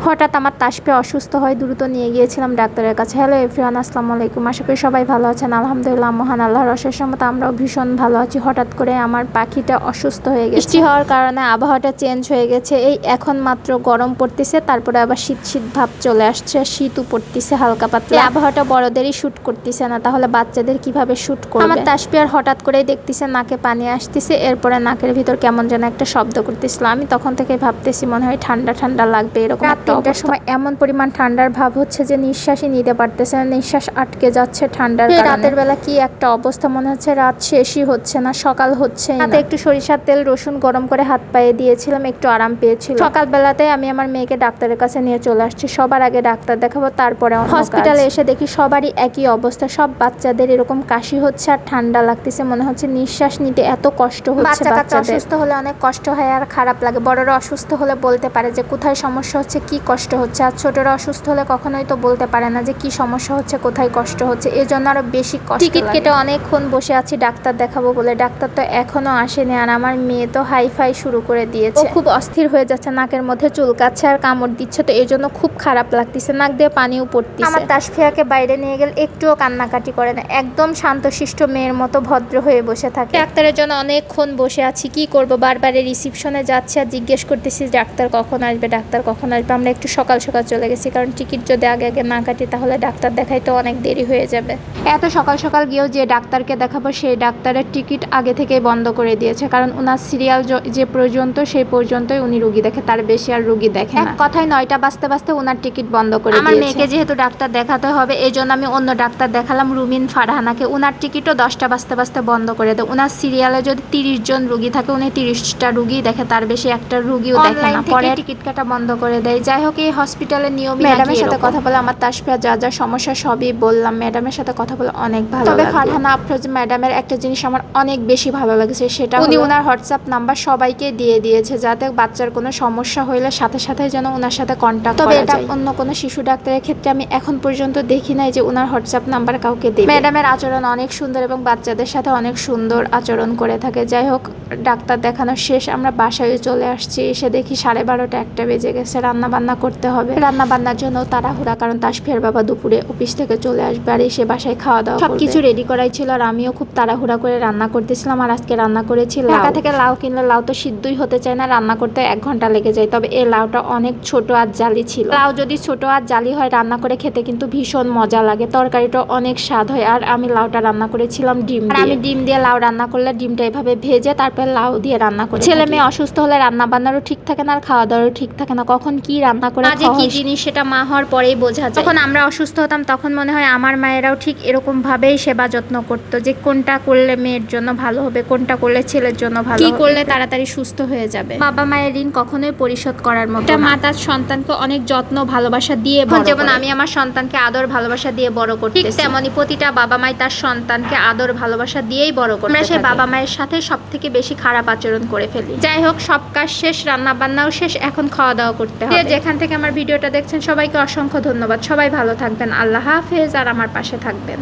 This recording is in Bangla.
হঠাৎ আমার তাসফিয়া অসুস্থ হয়, দ্রুত নিয়ে গিয়েছিলাম ডাক্তারের কাছে। হ্যালো এভরিওয়ান, আসসালামু আলাইকুম। আশা করি সবাই ভালো আছেন। আলহামদুলিল্লাহ, মহান আল্লাহর অশেষ রহমতে আমরাও ভীষণ ভালো আছি। হঠাৎ করে আমার পাখিটা অসুস্থ হয়ে গেছে। বৃষ্টি হওয়ার কারণে আবহাওয়াটা চেঞ্জ হয়ে গেছে। এই এখন মাত্র গরম পড়তেছে, তারপরে আবার শীত শীত ভাব চলে আসছে, শীতও পড়তেছে হালকা পাতলা। আবহাওয়াটা বড়দেরই শুট করতেছে না, তাহলে বাচ্চাদের কিভাবে শুট করবে? আমার তাসফিয়ার হঠাৎ করেই দেখতেছে নাকে পানি আসতেছে, এরপরে নাকের ভিতর কেমন যেন একটা শব্দ করতেছিল। আমি তখন থেকে ভাবতেছি মনে হয় ঠান্ডা ঠান্ডা লাগবে। এরকম তিনটার সময় এমন পরিমাণ ঠান্ডার ভাব হচ্ছে যে নিঃশ্বাসই নিতে পারতেছে না, নিঃশ্বাস আটকে যাচ্ছে ঠান্ডার কারণে। রাতের বেলা কি একটা অবস্থা, মনে হচ্ছে রাত শেষই হচ্ছে না, সকাল হচ্ছে না। হাতে একটু সরিষার তেল রসুন গরম করে হাত পায়ে দিয়েছিলাম, একটু আরাম পেয়েছিল। সকালবেলাতে আমি আমার মেয়েকে ডাক্তারের কাছে নিয়ে চলে আসছি। সবার আগে ডাক্তার দেখাবো, তারপরে হসপিটালে এসে দেখি সবারই একই অবস্থা। সব বাচ্চাদের এরকম কাশি হচ্ছে আর ঠান্ডা লাগতেছে, মনে হচ্ছে নিঃশ্বাস নিতে এত কষ্ট হচ্ছে। বাচ্চা অসুস্থ হলে অনেক কষ্ট হয় আর খারাপ লাগে। বড়রা অসুস্থ হলে বলতে পারে যে কোথায় সমস্যা হচ্ছে, কি কষ্ট হচ্ছে। আর ছোটরা অসুস্থ হলে কখনোই তো বলতে পারে না যে কি সমস্যা হচ্ছে, কোথায় কষ্ট হচ্ছে। এই জন্য আরো বেশি কষ্ট। টিকিট কেটে অনেকক্ষণ বসে আছি ডাক্তার দেখাবো বলে, ডাক্তার তো এখনো আসেনি। আর আমার মেয়ে তো হাই ফাই শুরু করে দিয়েছে, খুব অস্থির হয়ে যাচ্ছে, নাকের মধ্যে চুলকাচ্ছে আর কামড় দিচ্ছে। তো এই জন্য খুব খারাপ লাগতেছে, নাক দিয়ে পানিও পড়তেছে। আমার তাসফিয়াকে বাইরে নিয়ে গেলে একটুও কান্নাকাটি করে না, একদম শান্তশিষ্ট মেয়ের মতো ভদ্র হয়ে বসে থাকে। ডাক্তারের জন্য অনেকক্ষণ বসে আছি, কি করব, বারবারে রিসিপশনে যাচ্ছে আর জিজ্ঞেস করতেছি ডাক্তার কখন আসবে, ডাক্তার কখন আসবে। আমরা একটু সকাল সকাল চলে গেছি, কারণ টিকিট যদি আগে আগে না কাটি তাহলে ডাক্তার দেখাইতে অনেক দেরি হয়ে যাবে। এত সকাল সকাল গিয়েও যে ডাক্তারকে দেখাবো সেই ডাক্তারের টিকিট আগে থেকেই বন্ধ করে দিয়েছে, কারণ ওনার সিরিয়াল যে পর্যন্ত সেই পর্যন্তই উনি রুগী দেখে, তার বেশি আর রুগী দেখে না। কথায় 9টা বাজতে বাজতে ওনার টিকিট বন্ধ করে দিয়েছে। আমার মেয়েকে যেহেতু ডাক্তার দেখাতে হবে, এই জন্য আমি অন্য ডাক্তার দেখালাম, রুমিন ফারহানাকে। ওনার টিকিটও 10টা বাজতে বাজতে বন্ধ করে দেয়। ওনার সিরিয়ালে যদি 30 জন রুগী থাকে, উনি 30টা রুগী দেখে, তার বেশি একটা রুগীও দেখে না। পরে টিকিট কাটা বন্ধ করে দেয়। যাই হোক, এই হসপিটালের নিয়ম। ম্যাডামের সাথে কথা বলে আমার তাসফিয়া যা যা সমস্যা সবই বললাম। ম্যাডামের সাথে কথা বলে অনেক ভালো। তবে ফারহানা আফরোজ ম্যাডামের একটা জিনিস আমার অনেক বেশি ভালো লেগেছে, সেটা উনি ওনার হোয়াটসঅ্যাপ নাম্বার সবাইকে দিয়ে দিয়েছে, যাতে বাচ্চার কোনো সমস্যা হইলে সাথে সাথে যেন ওনার সাথে কন্ট্যাক্ট করা যায়। তবে এটা অন্য কোনো শিশু ডাক্তারের ক্ষেত্রে আমি এখন পর্যন্ত দেখি নাই যে ওনার হোয়াটসঅ্যাপ নাম্বার কাউকে দেবে। ম্যাডামের আচরণ অনেক সুন্দর এবং বাচ্চাদের সাথে অনেক সুন্দর আচরণ করে থাকে। যাই হোক, ডাক্তার দেখানো শেষ, আমরা বাসায় চলে আসছি। এসে দেখি 12:30 1টা বেজে গেছে। রান্না বান্না করতে হবে। রান্না বান্নার জন্য তাড়াহুড়া, কারণ তাসফিয়ার বাবা দুপুরে অফিস থেকে চলে আসবে আর এসে বাসায় খাওয়া দাওয়া সবকিছু রেডি করাই ছিল। আর আমিও খুব তাড়াহুড়া করে রান্না করতেছিলাম। আর আজকে রান্না করেছি ঢাকা থেকে লাউ কিনলে লাউ তো সিদ্ধই হতে চায় না, রান্না করতে 1 ঘন্টা লেগে যায়। তবে এই লাউটা অনেক ছোট আর জালি ছিল। লাউ যদি ছোট আর জালি হয়, রান্না করে খেতে কিন্তু ভীষণ মজা লাগে, তরকারিটা অনেক স্বাদ হয়। আর আমি লাউটা রান্না করেছিলাম ডিম দিয়ে। আমি ডিম দিয়ে লাউ রান্না করলে ডিমটা এভাবে ভেজে তারপর লাউ দিয়ে রান্না করি। ছেলে মেয়ে অসুস্থ হলে রান্না বান্নারও ঠিক থাকে না আর খাওয়া দাওয়ারও ঠিক থাকে না, কখন কি রান্না করে কি জিনিস সেটা মা হওয়ার পরেই বোঝা যায়। যখন আমরা অসুস্থ হতাম তখন মনে হয় আমার মায়েরাও ঠিক এরকম ভাবেই সেবা যত্ন করতো, যে কোনটা করলে মেয়ের জন্য ভালো হবে, কোনটা করলে ছেলের জন্য ভালো, কি করলে তাড়াতাড়ি সুস্থ হয়ে যাবে। বাবা মায়ের ঋণ কখনোই পরিশোধ করার মতো না। মা তার সন্তানকে অনেক যত্ন ভালোবাসা দিয়ে বড় করে। যেমন আমি আমার সন্তানকে আদর ভালোবাসা দিয়ে বড় করতেছি, ঠিক তেমনি প্রতিটা বাবা মাই তার সন্তানকে আদর ভালোবাসা দিয়েই বড় করে। আমরা সেই বাবা মায়ের সাথে সবথেকে বেশি খারাপ আচরণ করে ফেলি। যাই হোক, সব কাজ শেষ, রান্না বান্নাও শেষ, এখন খাওয়া দাওয়া করতে হবে। যেখান থেকে আমার ভিডিওটা দেখছেন সবাইকে অসংখ্য ধন্যবাদ। সবাই ভালো থাকবেন, আল্লাহ হাফেজ, আর আমার পাশে থাকবেন।